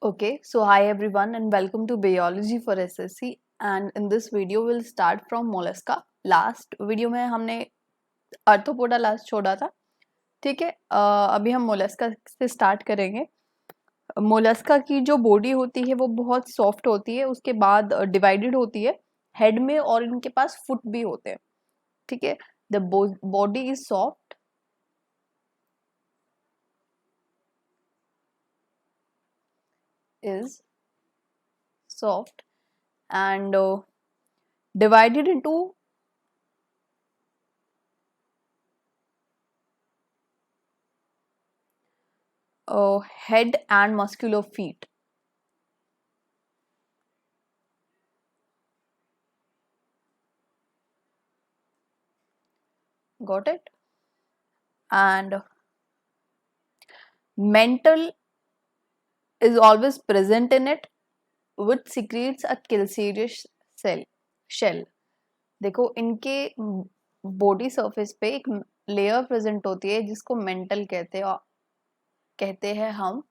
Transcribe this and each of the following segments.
Okay, so hi everyone and welcome to Biology for SSC, and in this video we'll start from mollusca. Last video में हमने arthropoda last छोड़ा था. ठीक है, अभी हम मोलस्का से स्टार्ट करेंगे. मोलस्का की जो बॉडी होती है वो बहुत सॉफ्ट होती है, उसके बाद डिवाइडेड होती है हेड में, और इनके पास फुट भी होते हैं. ठीक है, the body is soft, is soft and divided into head and muscular feet. Got it? And mental is always present in it, which secretes a calcareous shell. देखो, इनके बॉडी सरफेस पे एक लेयर प्रेजेंट होती है जिसको mental कहते हैं हम.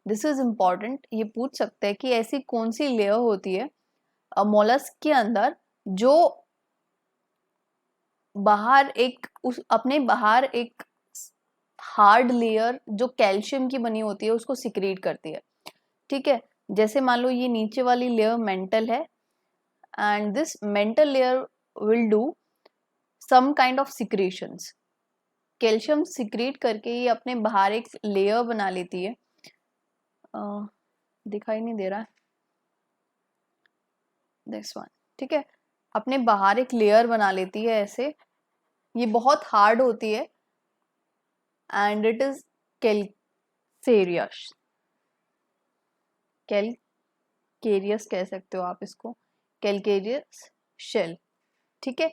This is important. ये पूछ सकते हैं कि ऐसी कौन सी लेयर होती है मोलस्क के अंदर जो अपने बाहर एक हार्ड लेयर जो कैल्शियम की बनी होती है उसको सिक्रीट करती है. ठीक है, जैसे मान लो ये नीचे वाली लेयर मेंटल है, and this mantle layer will do some kind of secretions. Calcium secrete करके ये अपने बाहर एक लेयर बना लेती है. दिखाई नहीं दे रहा है दिस वन. ठीक है, अपने बाहर एक लेयर बना लेती है ऐसे. ये बहुत हार्ड होती है and it is calcareous. Calcareous कह सकते हो आप इसको, कैल्केरियस शेल. ठीक है,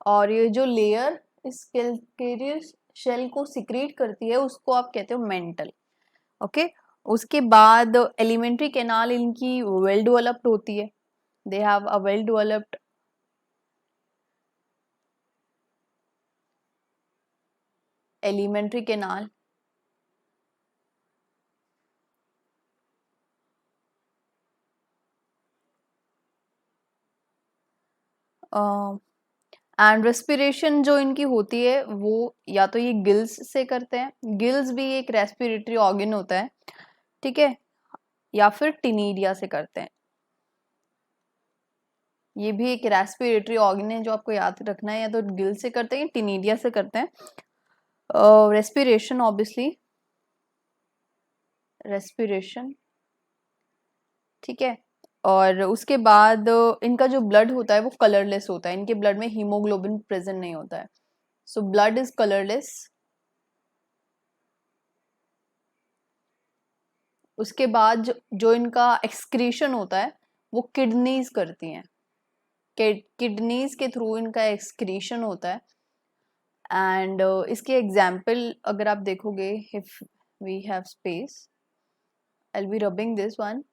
और ये जो लेयर इस कैल्केरियस शेल को सिक्रीट करती है उसको आप कहते हो मेंटल. ओके, उसके बाद एलिमेंट्री कैनाल इनकी वेल डेवलप्ड होती है. They have a well developed alimentary canal. And respiration जो इनकी होती है वो या तो ये गिल्स से करते हैं. गिल्स भी एक रेस्पिरेटरी ऑर्गन होता है. ठीक है, या फिर टिनीडिया से करते हैं. ये भी एक रेस्पिरेटरी ऑर्गन है जो आपको याद रखना है. या तो गिल से करते हैं, टिनीडिया से करते हैं. Respiration obviously respiration. ठीक है, और उसके बाद इनका जो ब्लड होता है वो कलरलेस होता है. इनके ब्लड में हीमोग्लोबिन प्रेजेंट नहीं होता है. So blood is colourless. उसके बाद जो इनका एक्सक्रीशन होता है वो किडनीज करती हैं. किडनीज के थ्रू इनका एक्सक्रीशन होता है. एंड इसके एग्जाम्पल अगर आप देखोगे, if we have space, I will be rubbing this one.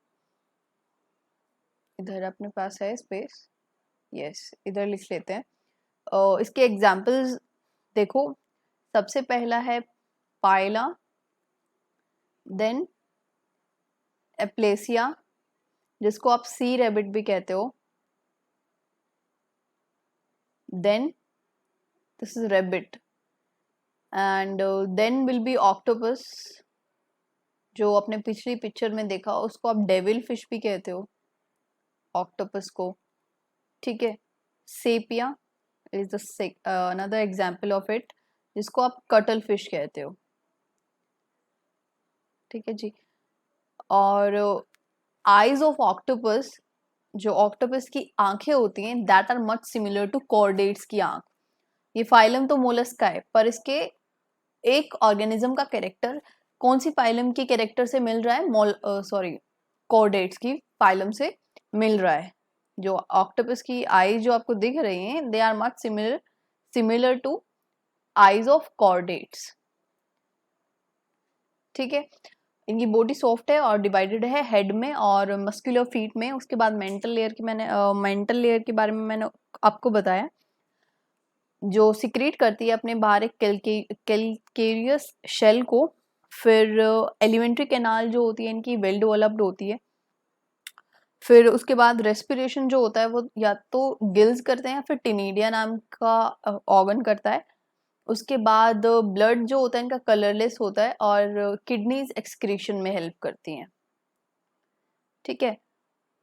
इधर अपने पास है स्पेस, यस, इधर लिख लेते हैं. इसके एग्जाम्पल्स देखो. सबसे पहला है पाइला, देन एप्लेसिया जिसको आप सी रैबिट भी कहते हो, then this is rabbit, and then will be octopus जो आपने पिछली पिक्चर में देखा, उसको आप डेविल फिश भी कहते हो ऑक्टोपस को. ठीक है, sepia is the another example of it जिसको आप कटल फिश कहते हो. ठीक है जी. और आईज ऑफ ऑक्टोपस, जो ऑक्टोपस की आंखें होती हैं, that are much similar to chordates की आंख. ये फाइलम तो मोलस्क का है, पर इसके एक ऑर्गेनिज्म का कैरेक्टर कौन सी फाइलम के कैरेक्टर से मिल रहा है? कॉर्डेट्स की फाइलम से मिल रहा है. जो ऑक्टोपस की आई जो आपको दिख रही हैं, they are much similar to eyes of chordates. ठीक है, इनकी बॉडी सॉफ्ट है और डिवाइडेड है हेड में और मस्कुलर फीट में. उसके बाद मेंटल लेयर के बारे में मैंने आपको बताया, जो सिक्रीट करती है अपने बाहर एक कैल्केरियस शेल को. फिर एलिमेंट्री कैनाल जो होती है इनकी वेल डेवलप्ड होती है. फिर उसके बाद रेस्पिरेशन जो होता है वो या तो गिल्स करते हैं या फिर टिनिडिया नाम का ऑर्गन करता है। उसके बाद ब्लड जो होता है इनका कलरलेस होता है और किडनीज एक्सक्रीशन में हेल्प करती हैं। ठीक है,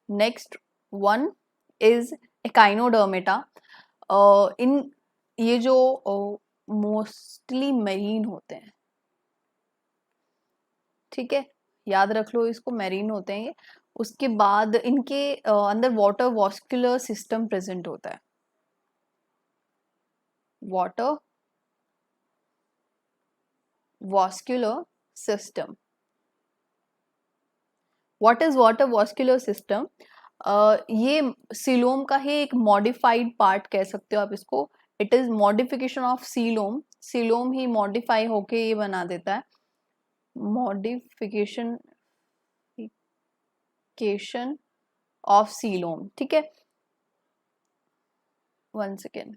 नेक्स्ट वन इज एकाइनोडर्मेटा। इन ये जो मोस्टली मरीन होते हैं, ठीक है, याद रख लो इसको, मैरीन होते हैं ये। उसके बाद इनके अंदर वाटर वॉस्कुलर सिस्टम प्रेजेंट होता है, water vascular system. What is water vascular system? ये सीलोम का ही एक मॉडिफाइड पार्ट कह सकते हो आप इसको। It is modification of coelom, coelom he modify होके ये बना देता है, मॉडिफिकेशन केशन ऑफ सीलोम। ठीक है, वन सेकेंड।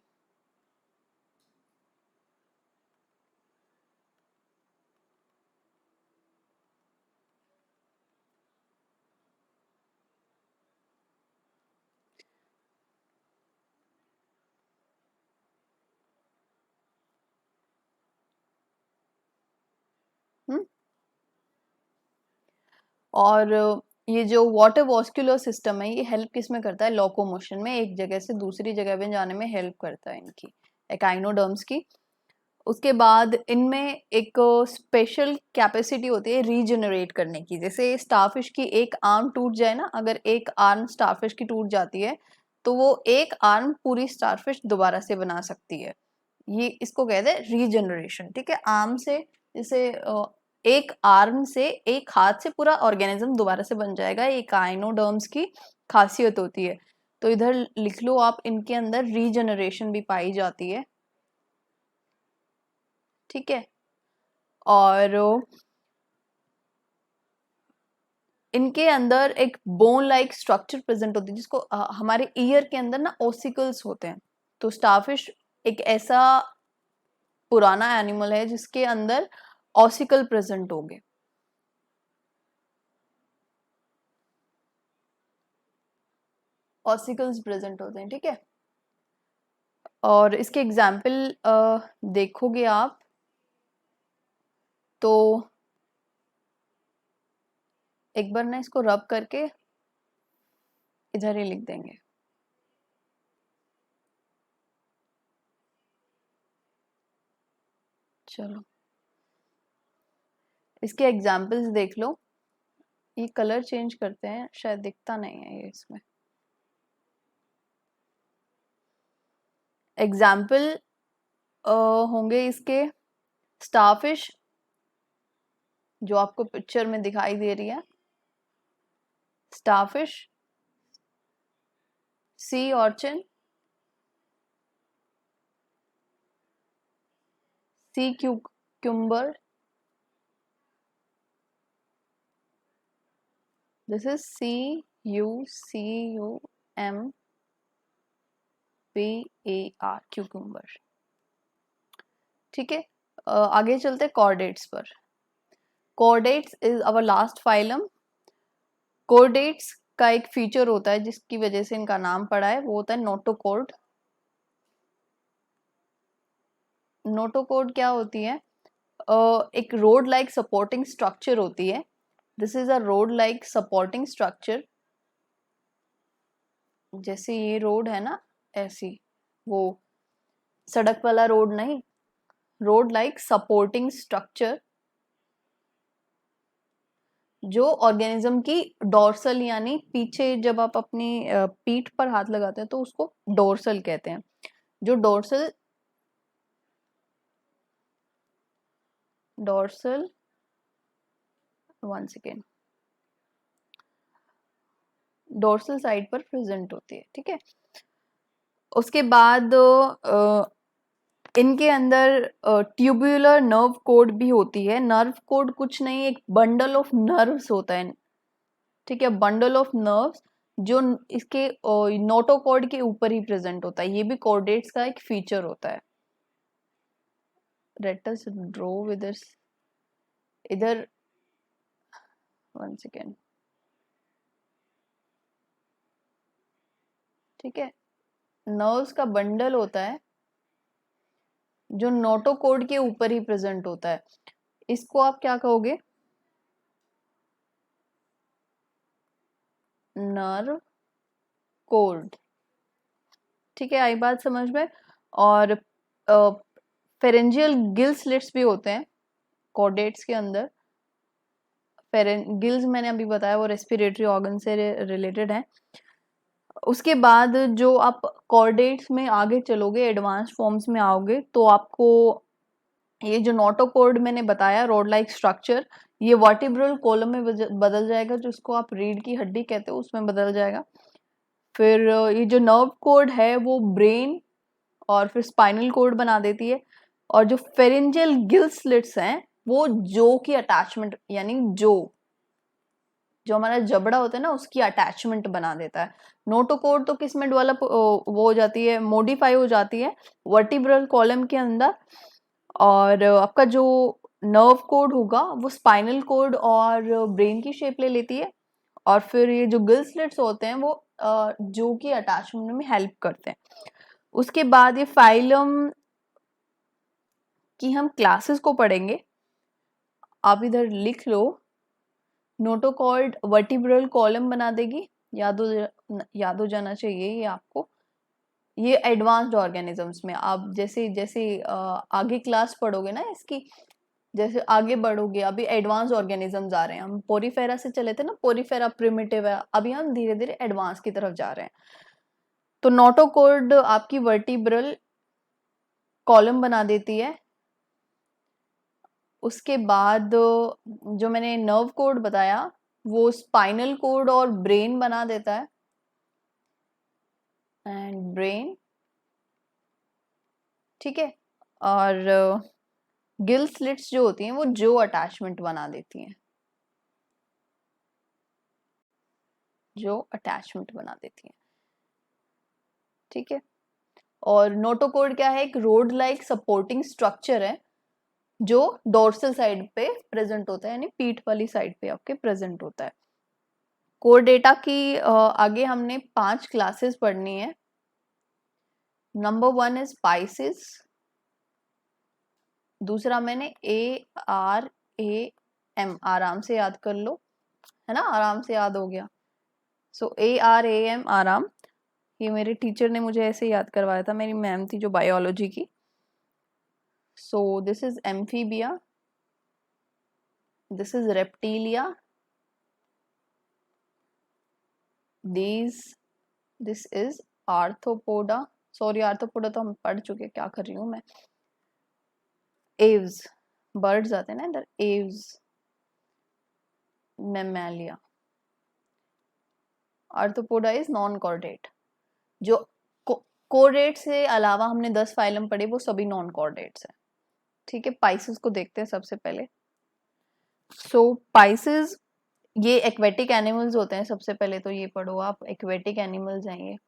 और ये जो वाटर वॉस्कुलर सिस्टम है ये हेल्प किस में करता है? लोकोमोशन में, एक जगह से दूसरी जगह में जाने में हेल्प करता है इनकी, एकाइनोडर्म्स की। उसके बाद इनमें एक स्पेशल कैपेसिटी होती है रीजनरेट करने की। जैसे स्टारफिश की एक आर्म टूट जाए ना, अगर एक आर्म स्टारफिश की टूट जाती है तो वो एक आर्म पूरी स्टारफिश दोबारा से बना सकती है। ये इसको कहते हैं रीजनरेशन। ठीक है, आर्म से, जैसे एक आर्म से, एक हाथ से पूरा ऑर्गेनिज्म दोबारा से बन जाएगा, ये काइनोडर्म्स की खासियत होती है। तो इधर लिख लो आप, इनके अंदर रीजनरेशन भी पाई जाती है। ठीक है, और इनके अंदर एक बोन लाइक स्ट्रक्चर प्रेजेंट होती है, जिसको हमारे ईयर के अंदर ना ओसिकल्स होते हैं। तो स्टारफिश एक ऐसा पुराना एनिमल है जिसके अंदर ऑसिकल प्रेजेंट होंगे। ऑसिकल्स प्रेजेंट होते हैं। ठीक है, और इसके एग्जाम्पल देखोगे आप तो एक बार ना इसको रब करके इधर ही लिख देंगे। चलो, इसके एग्जाम्पल्स देख लो। ये कलर चेंज करते हैं, शायद दिखता नहीं है ये इसमें। एग्जाम्पल होंगे इसके, स्टारफिश जो आपको पिक्चर में दिखाई दे रही है, starfish, sea urchin, sea cucumber, this is CUCUMBAR, cucumber. ठीक है, आगे चलते हैं कॉर्डेट्स पर। Chordates is our last phylum. Chordates का एक फीचर होता है जिसकी वजह से इनका नाम पड़ा है, वो होता है नोटोकॉर्ड। नोटोकॉर्ड क्या होती है? एक रोड लाइक सपोर्टिंग स्ट्रक्चर होती है। This is a road like supporting structure. जैसे ये रोड है ना, ऐसी, वो सड़क वाला रोड नहीं, रोड लाइक सपोर्टिंग स्ट्रक्चर जो ऑर्गेनिज्म की डोर्सल, यानी पीछे जब आप अपनी पीठ पर हाथ लगाते हैं तो उसको डोर्सल कहते हैं। जो dorsal, dorsal, one second, dorsal side पर प्रेजेंट होती है। ठीक है, उसके बाद इनके अंदर ट्यूब्यूलर नर्व कोड भी होती है। नर्व कोड कुछ नहीं, एक बंडल ऑफ नर्व्स होता है। ठीक है, बंडल ऑफ नर्व्स जो इसके नोटोकॉर्ड के ऊपर ही प्रेजेंट होता है। ये भी कॉर्डेट्स का एक फीचर होता है। Let us draw with this, इधर, वन सेकेंड, ठीक है, नर्व्स का बंडल होता है जो नोटोकॉर्ड के ऊपर ही प्रेजेंट होता है। इसको आप क्या कहोगे? Nerve cord. ठीक है, आई बात समझ में? और फेरेंजियल गिल स्लिट्स भी होते हैं कॉर्डेट्स के अंदर। गिल्स मैंने अभी बताया वो रेस्पिरेटरी ऑर्गन से रिलेटेड है। उसके बाद जो आप कॉर्डेट्स में आगे चलोगे, एडवांस फॉर्म्स में आओगे, तो आपको ये जो नोटोकॉर्ड मैंने बताया रॉड लाइक स्ट्रक्चर, ये वर्टिब्रल कॉलम में बदल जाएगा, जिसको आप रीढ़ की हड्डी कहते हो उसमें बदल जाएगा। फिर ये जो नर्व कॉर्ड है वो ब्रेन और फिर स्पाइनल कॉर्ड बना देती है। और जो फेरेंजियल गिल स्लिट्स हैं वो जो की अटैचमेंट, यानी जो हमारा जबड़ा होता है ना उसकी अटैचमेंट बना देता है। नोटोकॉर्ड तो किस में डेवलप वो हो जाती है, मॉडिफाई हो जाती है वर्टिब्रल कॉलम के अंदर। और आपका जो नर्व कॉर्ड होगा वो स्पाइनल कॉर्ड और ब्रेन की शेप ले लेती है। और फिर ये जो गिल स्लिट्स होते हैं वो जो की अटैचमेंट में हेल्प करते हैं। उसके बाद ये फाइलम की हम क्लासेस को पढ़ेंगे। आप इधर लिख लो, नोटोकॉर्ड वर्टिब्रल कॉलम बना देगी, याद हो जाना चाहिए ये आपको। ये एडवांस्ड ऑर्गेनिजम्स में आप जैसे जैसे आगे क्लास पढ़ोगे ना इसकी, जैसे आगे बढ़ोगे, अभी एडवांस ऑर्गेनिजम्स आ रहे हैं। हम पोरीफेरा से चले थे ना, पोरीफेरा प्रिमिटिव है, अभी हम धीरे धीरे एडवांस की तरफ जा रहे हैं। तो नोटोकॉर्ड आपकी वर्टिब्रल कॉलम बना देती है। उसके बाद जो मैंने नर्व कॉर्ड बताया वो स्पाइनल कॉर्ड और ब्रेन बना देता है। एंड ब्रेन, ठीक है। और गिल स्लिट्स जो होती हैं वो जो अटैचमेंट बना देती हैं, जो अटैचमेंट बना देती हैं, ठीक है। और नोटोकॉर्ड क्या है? एक रोड लाइक सपोर्टिंग स्ट्रक्चर है जो डोर्सल साइड पे प्रेजेंट होता है, यानी पीठ वाली साइड पे आपके प्रेजेंट होता है। कोर डेटा की आगे हमने 5 क्लासेस पढ़नी है। Number 1 is Pisces. दूसरा मैंने ARAM, आराम से याद कर लो, है ना, आराम से याद हो गया। सो ARAM, आराम। ये मेरे टीचर ने मुझे ऐसे याद करवाया था, मेरी मैम थी जो बायोलॉजी की। So this is amphibia, this is reptilia, this is arthropoda. Sorry, arthropoda तो हम पढ़ चुके, क्या कर रही हूँ मैं। एव्स, बर्ड्स आते हैं ना इधर, Aves. Mammalia. Arthropoda is non chordate. जो कोर्डेट से अलावा हमने 10 फाइलम पढ़े वो सभी नॉन कॉर्डेट्स हैं, ठीक है। पाइसिस को देखते हैं सबसे पहले। सो पाइसिस ये एक्वेटिक एनिमल्स होते हैं। सबसे पहले तो ये पढ़ो आप, एक्वेटिक एनिमल्स हैं ये,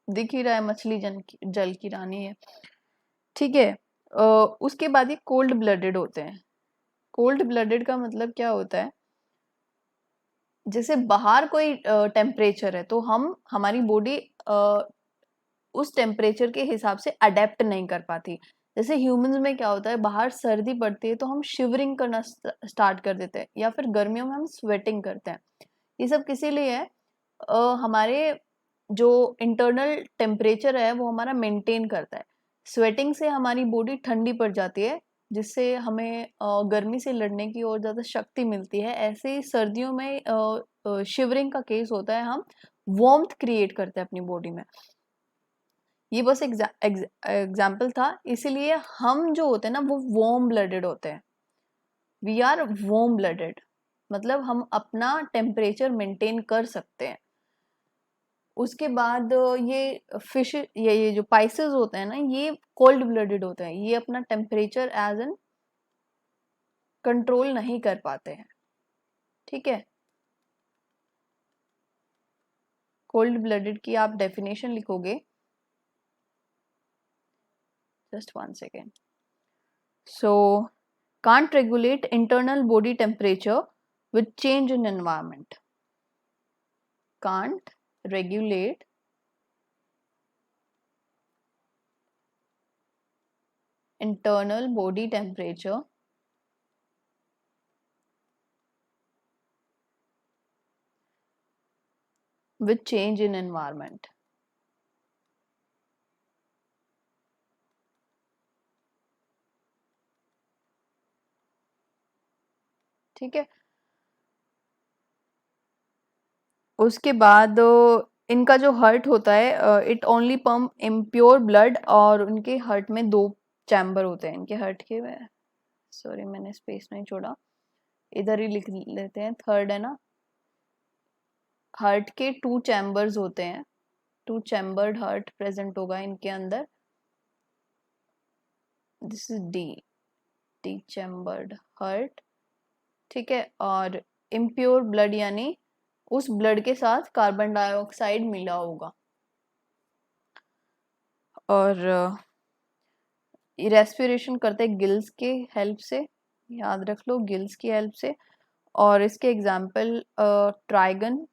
दिख ही रहा है, मछली जल की रानी है, ठीक है। उसके बाद ये कोल्ड ब्लडेड होते हैं। कोल्ड ब्लडेड का मतलब क्या होता है? जैसे बाहर कोई टेम्परेचर है तो हमारी बॉडी उस टेम्परेचर के हिसाब से अडेप्ट नहीं कर पाती। जैसे ह्यूमंस में क्या होता है, बाहर सर्दी पड़ती है तो हम शिवरिंग करना स्टार्ट कर देते हैं, या फिर गर्मियों में हम स्वेटिंग करते हैं। ये सब किसी लिए है? हमारे जो इंटरनल टेम्परेचर है वो हमारा मेंटेन करता है। स्वेटिंग से हमारी बॉडी ठंडी पड़ जाती है, जिससे हमें गर्मी से लड़ने की और ज़्यादा शक्ति मिलती है। ऐसे ही सर्दियों में शिवरिंग का केस होता है, हम वार्मथ क्रिएट करते हैं अपनी बॉडी में। ये बस एग्जाम्पल था, इसीलिए हम जो होते हैं ना वो वार्म ब्लडेड होते हैं। वी आर वार्म ब्लडेड, मतलब हम अपना टेम्परेचर मेंटेन कर सकते हैं। उसके बाद ये फिश, ये जो पाइसेस होते हैं ना, ये कोल्ड ब्लडेड होते हैं। ये अपना टेम्परेचर एज एन कंट्रोल नहीं कर पाते हैं, ठीक है। कोल्ड ब्लडेड की आप डेफिनेशन लिखोगे, just 1 second. So, can't regulate internal body temperature with change in environment. Can't regulate internal body temperature with change in environment. ठीक है, उसके बाद इनका जो हार्ट होता है, it only pump impure blood, और उनके हार्ट में 2 चैम्बर होते हैं इनके हार्ट के। सॉरी मैंने स्पेस नहीं छोड़ा, इधर ही लिख लेते हैं, थर्ड है ना। हार्ट के 2 चैम्बर्स होते हैं, 2 चैम्बर्ड हार्ट प्रेजेंट होगा इनके अंदर। This is D chambered heart, ठीक है। और इम्प्योर ब्लड यानी उस ब्लड के साथ कार्बन डाइऑक्साइड मिला होगा। और रेस्पिरेशन करते हैं गिल्स के हेल्प से, याद रख लो, गिल्स की हेल्प से। और इसके example Trygon,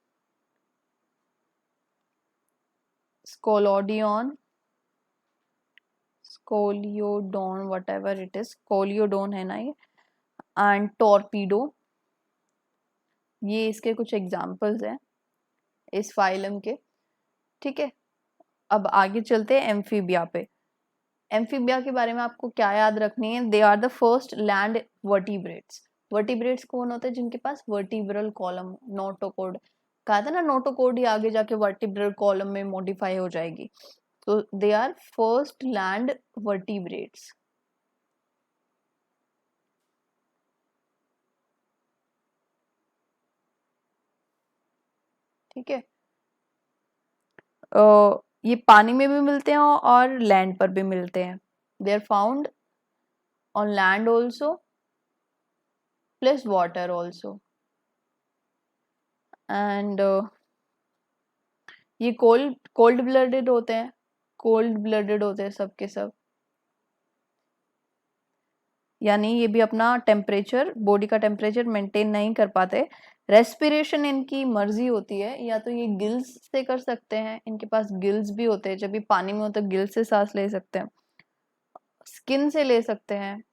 Scoliodon, Scoliodon, whatever it is, Scoliodon है ना ये, एंड टॉर्पीडो। ये इसके कुछ एग्जाम्पल्स हैं इस फाइलम के, ठीक है। अब आगे चलते हैं एम्फीबिया पे। एम्फीबिया के बारे में आपको क्या याद रखनी है? They are the first land vertebrates. Vertebrates कौन होते हैं? जिनके पास वर्टिब्रल कॉलम, नोटोकॉर्ड, कहा था ना नोटोकॉर्ड ही आगे जाके वर्टिब्रल कॉलम में मॉडिफाई हो जाएगी। तो they are first land vertebrates. ठीक है, ये पानी में भी मिलते हैं और लैंड पर भी मिलते हैं। They are found on land also plus water also. And ये कोल्ड ब्लडेड होते हैं, कोल्ड ब्लडेड होते हैं सब के सब, यानी ये भी अपना टेम्परेचर, बॉडी का टेम्परेचर मेंटेन नहीं कर पाते। रेस्पिरेशन इनकी मर्जी होती है, या तो ये गिल्स से कर सकते हैं, इनके पास गिल्स भी होते हैं, जब भी पानी में होते गिल्स से सांस ले सकते हैं, स्किन से ले सकते हैं,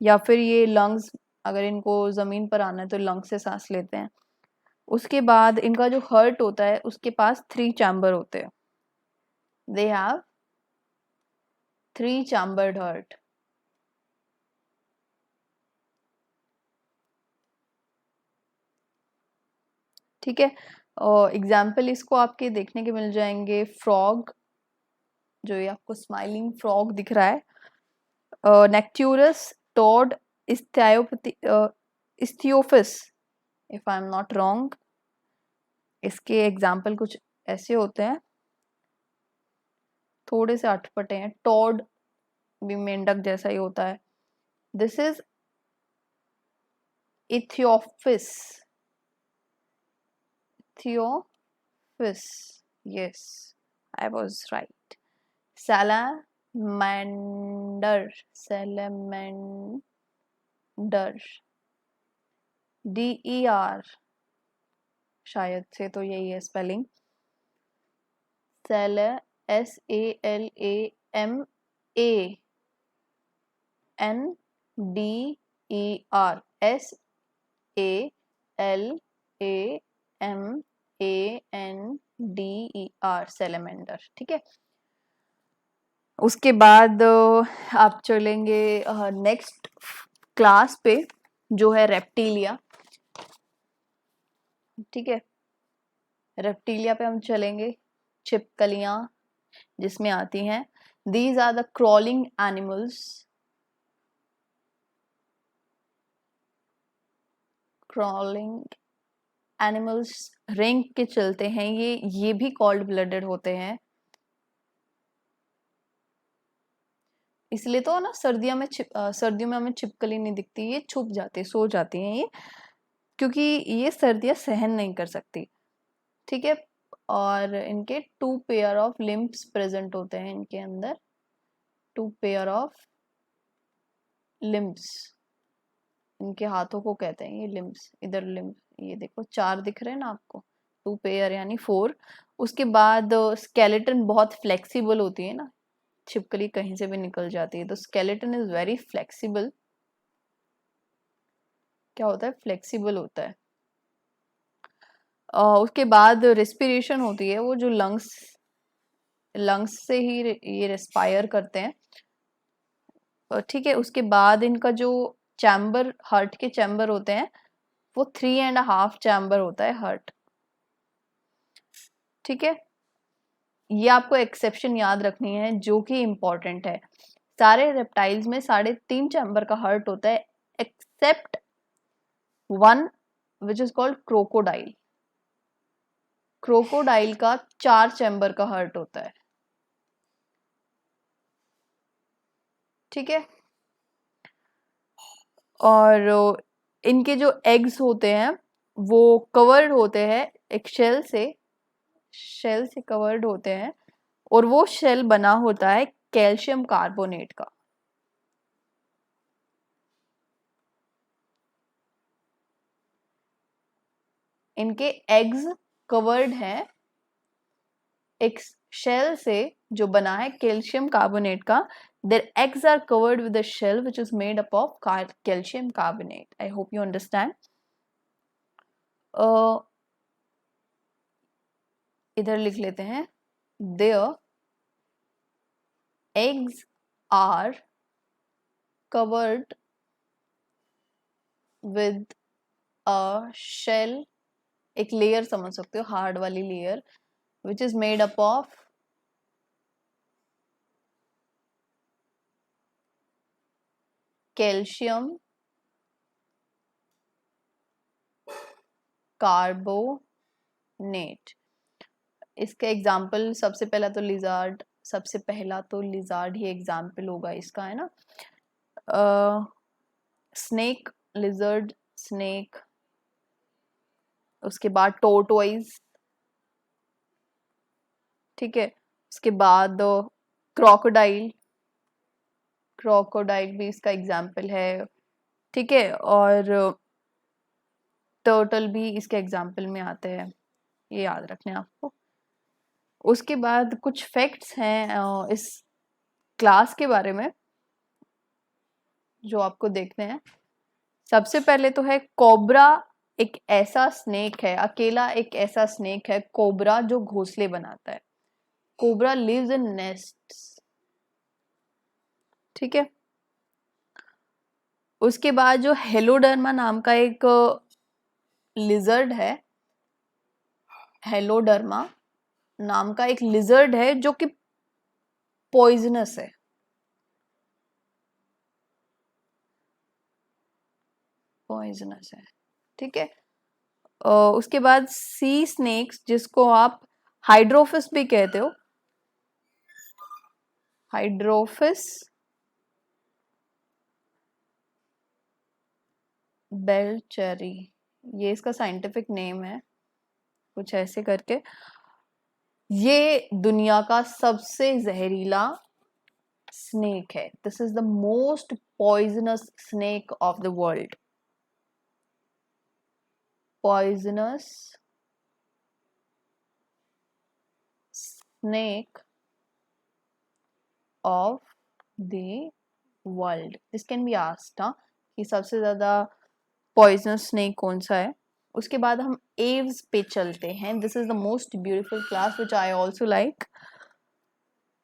या फिर ये लंग्स, अगर इनको जमीन पर आना है तो लंग्स से सांस लेते हैं। उसके बाद इनका जो हार्ट होता है उसके पास 3 चैम्बर होते हैं। They have 3 chambered heart. ठीक है, और एग्जाम्पल इसको आपके देखने के मिल जाएंगे। फ्रॉग, जो ये आपको स्माइलिंग फ्रॉग दिख रहा है, Necturus, toad, Ichthyophis, if I am not wrong. इसके एग्जाम्पल कुछ ऐसे होते हैं, थोड़े से अटपटे हैं। टोड भी मेंढक जैसा ही होता है। This is Ichthyophis, Ichthyophis, yes I was right. Salamander, salamander, DER शायद से तो यही है स्पेलिंग। सेल, SALAMANDER, SALAMANDER, सैलेमेंडर। ठीक है, उसके बाद आप चलेंगे नेक्स्ट क्लास पे, जो है रेप्टिलिया। ठीक है, रेप्टिलिया पे हम चलेंगे। छिपकलियां जिसमें आती हैं, these are the crawling animals, crawling animals रेंग के चलते हैं, ये भी कोल्ड ब्लडेड होते हैं। इसलिए तो ना सर्दियों में हमें छिपकली नहीं दिखती, ये छुप जाती है, सो जाती हैं ये, क्योंकि ये सर्दियां सहन नहीं कर सकती। ठीक है, और इनके 2 पेयर ऑफ लिम्ब्स प्रेजेंट होते हैं इनके अंदर, 2 पेयर ऑफ लिम्ब्स। इनके हाथों को कहते हैं ये लिम्ब्स। इधर लिम्ब, ये देखो 4 दिख रहे हैं ना आपको, 2 पेयर यानी 4। उसके बाद स्केलेटन बहुत फ्लेक्सिबल होती है ना, छिपकली कहीं से भी निकल जाती है। तो स्केलेटन इज वेरी फ्लेक्सिबल। क्या होता है? फ्लेक्सिबल होता है। उसके बाद रेस्पिरेशन होती है, वो जो लंग्स से ही ये रेस्पायर करते हैं। ठीक है। उसके बाद इनका जो चैम्बर, हार्ट के चैम्बर होते हैं, वो 3.5 चैम्बर होता है हार्ट। ठीक है। ये आपको एक्सेप्शन याद रखनी है जो कि इम्पोर्टेंट है। सारे रेप्टाइल्स में 3.5 चैम्बर का हार्ट होता है, except one which is called crocodile. Crocodile का 4 चैम्बर का हार्ट होता है। ठीक है। और इनके जो एग्स होते हैं वो कवर्ड होते हैं एक शेल से कवर्ड होते हैं, और वो शेल बना होता है कैल्शियम कार्बोनेट का। इनके एग्स कवर्ड हैं एक शेल से जो बना है कैल्शियम कार्बोनेट का। their eggs are covered with a shell which is made up of calcium carbonate. I hope you understand. इधर लिख लेते हैं, their eggs are covered with a shell, एक लेयर समझ सकते हो, हार्ड वाली layer, which is made up of calcium carbonate. इसका एग्जाम्पल सबसे पहला तो लिजार्ड ही एग्जाम्पल होगा इसका, है ना। Snake, lizard, snake. उसके बाद टोर्टोइज। ठीक है। उसके बाद क्रोकोडाइल, क्रोकोडाइल भी इसका एग्जाम्पल है। ठीक है। और टर्टल भी इसके एग्जाम्पल में आते हैं, ये याद रखना है आपको। उसके बाद कुछ फैक्ट्स हैं इस क्लास के बारे में जो आपको देखने हैं। सबसे पहले तो है कोबरा एक ऐसा स्नेक है, अकेला एक ऐसा स्नेक है कोबरा जो घोंसले बनाता है। Cobra lives in nests. ठीक है। उसके बाद जो हेलोडर्मा नाम का एक लिजर्ड है, हेलोडर्मा नाम का एक लिजर्ड है जो कि पॉइजनस है। पॉइजनस है। ठीक है। उसके बाद सी स्नेक्स जिसको आप हाइड्रोफिस भी कहते हो, हाइड्रोफिस बेलचेरी, ये इसका साइंटिफिक नेम है, कुछ ऐसे करके। ये दुनिया का सबसे जहरीला स्नेक है। This is the most poisonous snake of the world. Poisonous snake of the world. This can be asked कि सबसे ज्यादा पॉइजनस स्नेक कौन सा है। उसके बाद हम एव्स पे चलते हैं। This is the most beautiful class which I also like.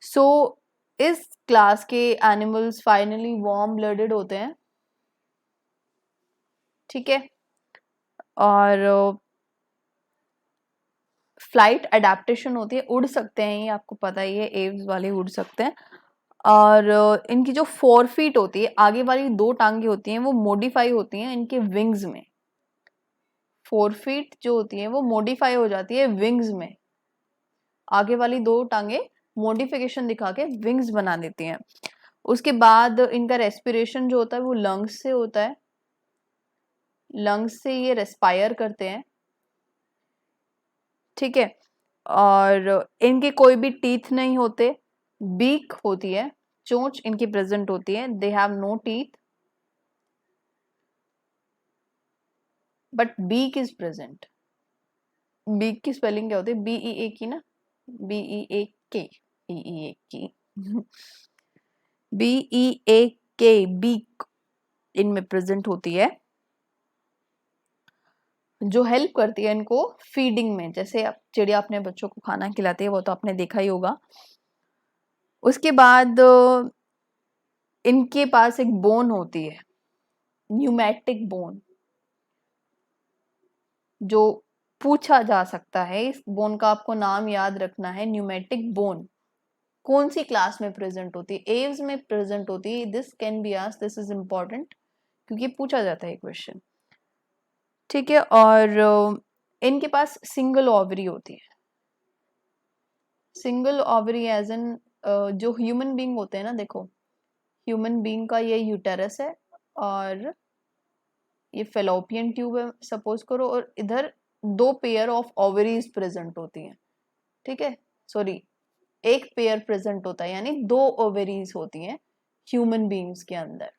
So इस क्लास के एनिमल्स फाइनली वार्म ब्लडेड होते हैं। ठीक है। और फ्लाइट अडेप्टेशन होती है, उड़ सकते हैं, ये आपको पता ही है, एव्स वाले उड़ सकते हैं। और इनकी जो 4 फीट होती है, आगे वाली 2 टांगे होती हैं, वो मॉडिफाई होती हैं इनके विंग्स में। 4 फीट जो होती है वो मॉडिफाई हो जाती है विंग्स में। आगे वाली 2 टांगे मॉडिफिकेशन दिखा के विंग्स बना देती हैं। उसके बाद इनका रेस्पिरेशन जो होता है वो लंग्स से होता है। लंग्स से ये रेस्पायर करते हैं। ठीक है। और इनके कोई भी टीथ नहीं होते, बीक होती है, चोंच इनकी प्रेजेंट होती है। They have no teeth but beak is present. Beak की स्पेलिंग क्या होती है? BEAK की ना, BEAK, BEAK। BEAK, बीक इनमें प्रेजेंट होती है, जो हेल्प करती है इनको फीडिंग में। जैसे चिड़िया अपने बच्चों को खाना खिलाती है, वो तो आपने देखा ही होगा। उसके बाद इनके पास एक बोन होती है, न्यूमेटिक बोन, जो पूछा जा सकता है। इस बोन का आपको नाम याद रखना है, न्यूमेटिक बोन। कौन सी क्लास में प्रेजेंट होती है? एव्स में प्रेजेंट होती है। This can be asked, this is important, क्योंकि पूछा जाता है क्वेश्चन। ठीक है, और इनके पास सिंगल ओवरी होती है। सिंगल ओवरी एज इन जो ह्यूमन बीइंग होते हैं ना, देखो ह्यूमन बीइंग का ये यूटेरस है और ये फेलोपियन ट्यूब है सपोज करो, और इधर 2 पेयर ऑफ ओवरीज प्रेजेंट होती हैं। ठीक है, सॉरी, एक पेयर प्रेजेंट होता है, यानी 2 ओवरीज होती हैं ह्यूमन बीइंग्स के अंदर,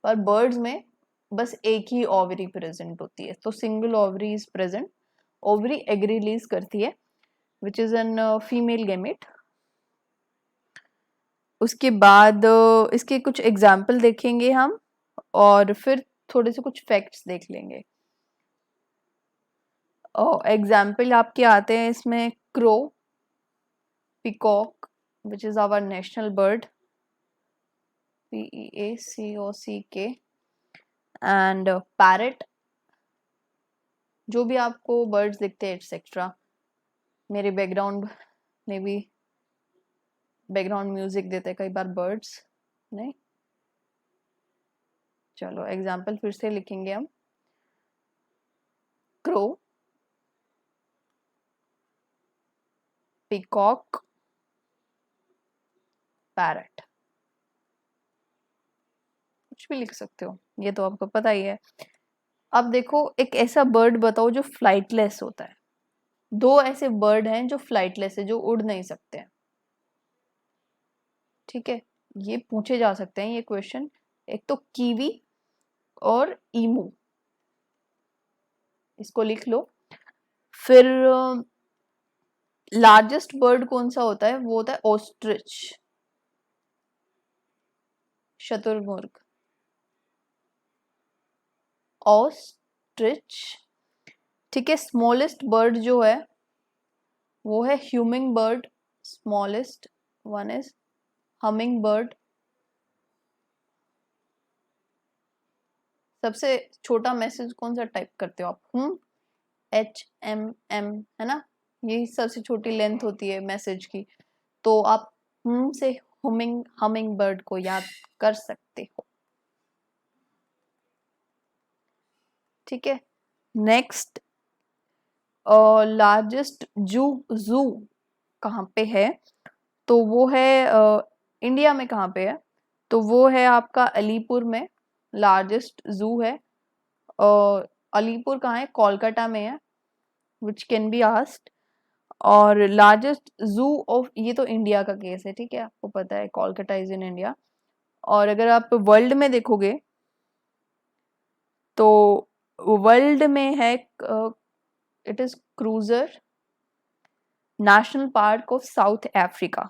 पर बर्ड्स में बस एक ही ओवरी प्रेजेंट होती है। तो single ovary is present. Ovary egg release करती है which is an female gamete. उसके बाद इसके कुछ एग्जाम्पल देखेंगे हम, और फिर थोड़े से कुछ फैक्ट्स देख लेंगे। एग्जाम्पल आपके आते हैं इसमें crow, peacock which is our national bird, PEACOCK, and parrot. जो भी आपको बर्ड्स दिखते हैं एक्सेट्रा। मेरे बैकग्राउंड में भी बैकग्राउंड म्यूजिक देते हैं कई बार बर्ड्स, नहीं? चलो एग्जाम्पल फिर से लिखेंगे हम। क्रो, पिकॉक, पैरट, कुछ भी लिख सकते हो, ये तो आपको पता ही है। अब देखो एक ऐसा बर्ड बताओ जो फ्लाइटलेस होता है। 2 ऐसे बर्ड हैं जो फ्लाइटलेस है, जो उड़ नहीं सकते हैं। ठीक है, ये पूछे जा सकते हैं ये क्वेश्चन। एक तो कीवी और ईमू, इसको लिख लो। फिर लार्जेस्ट बर्ड कौन सा होता है? वो होता है ऑस्ट्रिच, शुतुरमुर्ग, ऑस्ट्रिच। ठीक है, स्मॉलेस्ट बर्ड जो है वो है humming bird, smallest one is humming bird. सबसे छोटा मैसेज कौन सा टाइप करते हो आप? HMM, है ना? यही सबसे छोटी लेंथ होती है मैसेज की। तो आप से हमिंग बर्ड को याद कर सकते हो। ठीक है, नेक्स्ट, लार्जेस्ट जू कहाँ पे है? तो वो है इंडिया में। कहाँ पे है? तो वो है आपका अलीपुर में, लार्जेस्ट जू है। अलीपुर कहाँ है? कोलकाता में है, विच कैन बी आस्क्ड। और लार्जेस्ट जू ऑफ, ये तो इंडिया का केस है, ठीक है, आपको पता है कोलकाता इज इन इंडिया। और अगर आप वर्ल्ड में देखोगे तो वर्ल्ड में है, it is cruiser national park of south Africa.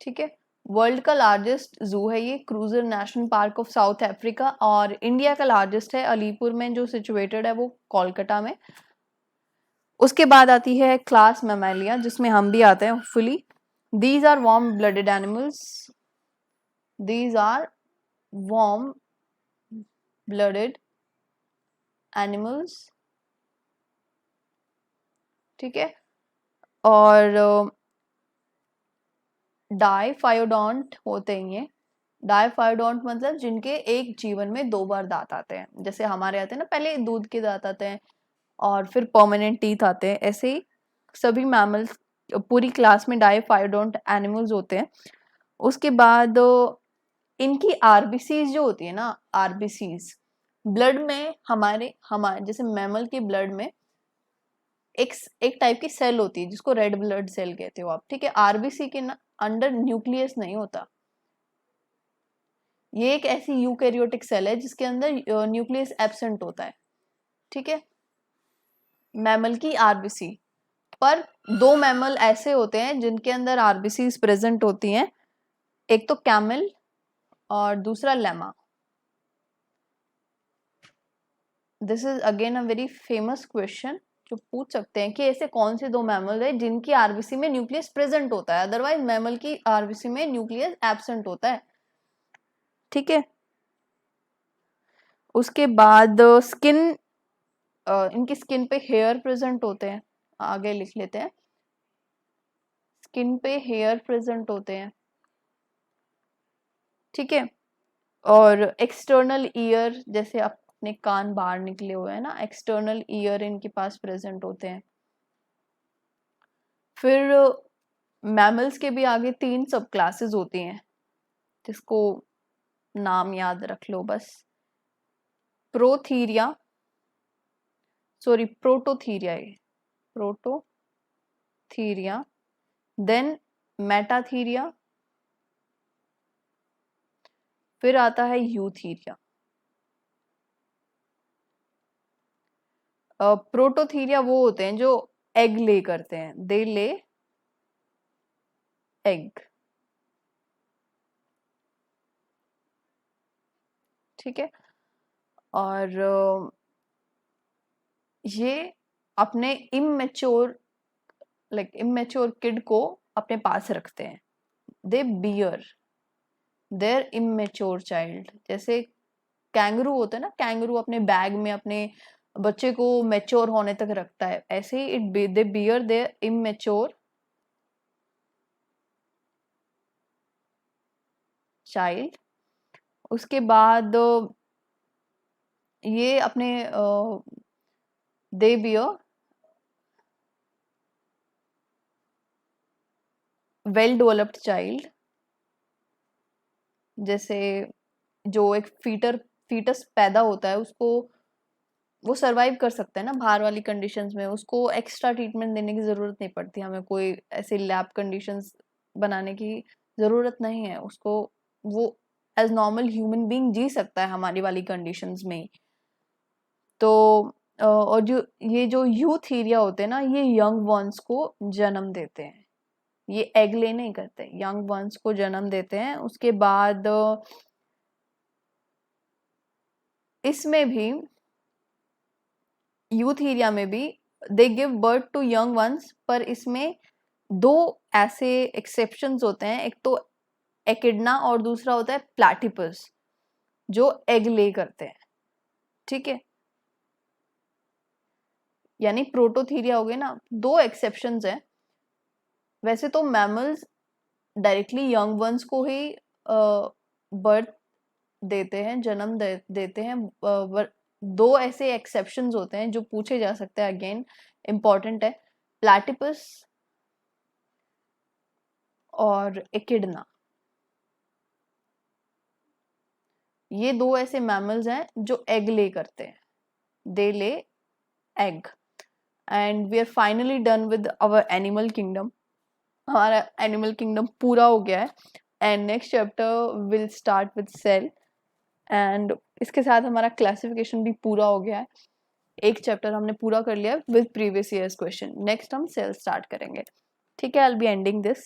ठीक है, वर्ल्ड का लार्जेस्ट जू है ये, cruiser national park of south Africa. और इंडिया का लार्जेस्ट है अलीपुर में, जो सिचुएटेड है वो कोलकाता में। उसके बाद आती है क्लास मैमालिया, जिसमें हम भी आते हैं fully. These are warm blooded animals, these are warm blooded animals. ठीक है, और डाइफायोडोंट होते हैं ये। डाइफायोडोंट मतलब जिनके एक जीवन में 2 बार दांत आते हैं। जैसे हमारे आते हैं ना, पहले दूध के दांत आते हैं और फिर परमानेंट टीथ आते हैं, ऐसे ही सभी मैमल्स, पूरी क्लास में डाइफायोडोंट एनिमल्स होते हैं। उसके बाद इनकी आरबीसीज जो होती है ना, आरबीसीज ब्लड में, हमारे हमारे जैसे मैमल के ब्लड में एक टाइप की सेल होती है जिसको रेड ब्लड सेल कहते हो आप। ठीक है, आरबीसी के अंडर न्यूक्लियस नहीं होता। ये एक ऐसी यूकैरियोटिक सेल है जिसके अंदर न्यूक्लियस एब्सेंट होता है, ठीक है। मैमल की आरबीसी, पर दो मैमल ऐसे होते हैं जिनके अंदर आरबीसी प्रेजेंट होती हैं, एक तो कैमल और दूसरा lemma. This is again a very famous question जो पूछ सकते हैं कि ऐसे कौन से दो मैमल है जिनकी आरबीसी में न्यूक्लियस प्रेजेंट होता है, अदरवाइज मैमल की आरबीसी में न्यूक्लियस एब्सेंट होता है, ठीक है। उसके बाद स्किन, इनकी स्किन पे हेयर प्रेजेंट होते हैं, आगे लिख लेते हैं, स्किन पे हेयर प्रेजेंट होते हैं, ठीक है। और एक्सटर्नल ईयर, जैसे अपने कान बाहर निकले हुए हैं ना, एक्सटर्नल ईयर इनके पास प्रेजेंट होते हैं। फिर मैमल्स के भी आगे 3 सब क्लासेस होती हैं जिसको नाम याद रख लो बस, Protheria, sorry Prototheria, Prototheria, then Metatheria, फिर आता है यूथीरिया। प्रोटोथीरिया वो होते हैं जो एग ले करते हैं, दे ले एग, ठीक है। और ये अपने इमेच्योर किड को अपने पास रखते हैं, they bear their immature child. जैसे कैंगरू होता है ना, कैंगरू अपने बैग में अपने बच्चे को मैच्योर होने तक रखता है, ऐसे ही they bear their immature child. उसके बाद ये अपने they bear well developed child, जैसे जो एक फीटस पैदा होता है उसको वो सरवाइव कर सकता है ना बाहर वाली कंडीशंस में, उसको एक्स्ट्रा ट्रीटमेंट देने की ज़रूरत नहीं पड़ती, हमें कोई ऐसे लैब कंडीशंस बनाने की ज़रूरत नहीं है उसको, वो एज नॉर्मल ह्यूमन बीइंग जी सकता है हमारी वाली कंडीशंस में ही। तो और जो ये जो यूथ एरिया होते हैं ना, ये यंग वंस को जन्म देते हैं, ये एग ले नहीं करते, यंग वंस को जन्म देते हैं। उसके बाद इसमें भी यूथ एरिया में भी they give birth to young ones, पर इसमें दो ऐसे एक्सेप्शंस होते हैं, एक तो एकिडना और दूसरा होता है प्लैटिपस जो एग ले करते हैं, ठीक है। यानी प्रोटोथीरिया हो गए ना, दो एक्सेप्शंस हैं। वैसे तो मैमल्स डायरेक्टली यंग वंस को ही बर्थ देते हैं, जन्म देते हैं, दो ऐसे एक्सेप्शंस होते हैं जो पूछे जा सकते हैं, अगेन इम्पॉर्टेंट है, प्लैटिपस और एकिडना। ये दो ऐसे मैमल्स हैं जो एग ले करते हैं, they lay egg. And we are finally done with our animal kingdom, हमारा एनिमल किंगडम पूरा हो गया है। And next chapter will start with cell, and इसके साथ हमारा क्लासिफिकेशन भी पूरा हो गया है। एक चैप्टर हमने पूरा कर लिया with previous years question. Next हम सेल स्टार्ट करेंगे, ठीक है। आई विल बी एंडिंग दिस।